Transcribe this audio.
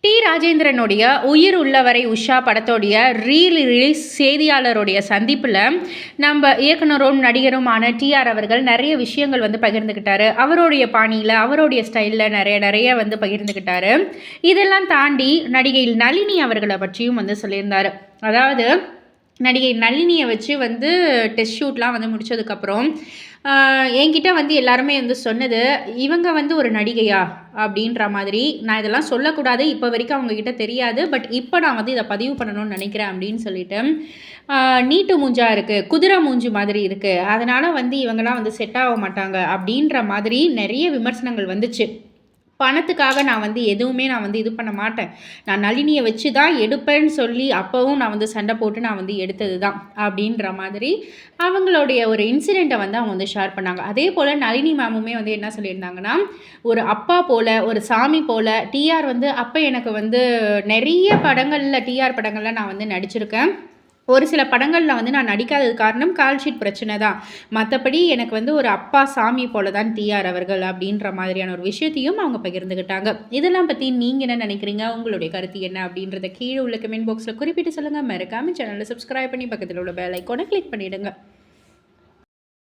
ராஜேந்திரனுடைய உயிர் உள்ளவரை உஷா படத்தோடைய ரிலீஸ் செய்தியாளருடைய சந்திப்பில் நம்ம இயக்குனரும் நடிகருமான டிஆர் அவர்கள் நிறைய விஷயங்கள் வந்து பகிர்ந்துக்கிட்டாரு. அவருடைய பாணியில் அவருடைய ஸ்டைலில் நிறைய வந்து பகிர்ந்துக்கிட்டாரு. இதெல்லாம் தாண்டி நடிகை நளினி அவர்களை பற்றியும் வந்து சொல்லியிருந்தார். அதாவது நடிகை நளினியை வச்சு வந்து டெஸ்ட் ஷூட்லாம் வந்து முடித்ததுக்கப்புறம் என்கிட்ட வந்து எல்லாருமே வந்து சொன்னது, இவங்க வந்து ஒரு நடிகையா அப்படின்ற மாதிரி. நான் இதெல்லாம் சொல்லக்கூடாது, இப்போ வரைக்கும் அவங்கக்கிட்ட தெரியாது, பட் இப்போ நான் வந்து இதை பதிவு பண்ணணும்னு நினைக்கிறேன் அப்படின்னு சொல்லிட்டு, நீட்டு மூஞ்சா இருக்குது, குதிரை மூஞ்சி மாதிரி இருக்குது, அதனால் வந்து இவங்கெல்லாம் வந்து செட் ஆக மாட்டாங்க அப்படின்ற மாதிரி நிறைய விமர்சனங்கள் வந்துச்சு. பணத்துக்காக நான் வந்து எதுவுமே நான் வந்து இது பண்ண மாட்டேன், நான் நளினியை வச்சு தான் எடுப்பேன்னு சொல்லி அப்போவும் நான் வந்து சண்டை போட்டு நான் வந்து எடுத்தது தான் அப்படின்ற மாதிரி அவங்களுடைய ஒரு இன்சிடெண்ட்டை வந்து அவங்க வந்து ஷேர் பண்ணாங்க. அதே போல் நளினி மேமுமே வந்து என்ன சொல்லியிருந்தாங்கன்னா, ஒரு அப்பா போல் ஒரு சாமி போல் டிஆர் வந்து அப்போ எனக்கு வந்து நிறைய படங்களில் டிஆர் படங்களில் நான் வந்து நடிச்சிருக்கேன். ஒரு சில படங்களில் வந்து நான் நடிக்காதது காரணம் கால்ஷீட் பிரச்சனை தான், மற்றபடி எனக்கு வந்து ஒரு அப்பா சாமி போல தான் டிஆர் அவர்கள் அப்படின்ற மாதிரியான ஒரு விஷயத்தையும் அவங்க பகிர்ந்துக்கிட்டாங்க. இதெல்லாம் பற்றி நீங்கள் என்ன நினைக்கிறீங்க, உங்களுடைய கருத்து என்ன அப்படின்றத கீழே உள்ள கமெண்ட் பாக்ஸில் குறிப்பிட்டு சொல்லுங்கள். மறக்காமல் சேனலை சப்ஸ்கிரைப் பண்ணி பக்கத்தில் உள்ள பெல் ஐக்கானை கிளிக் பண்ணிவிடுங்க.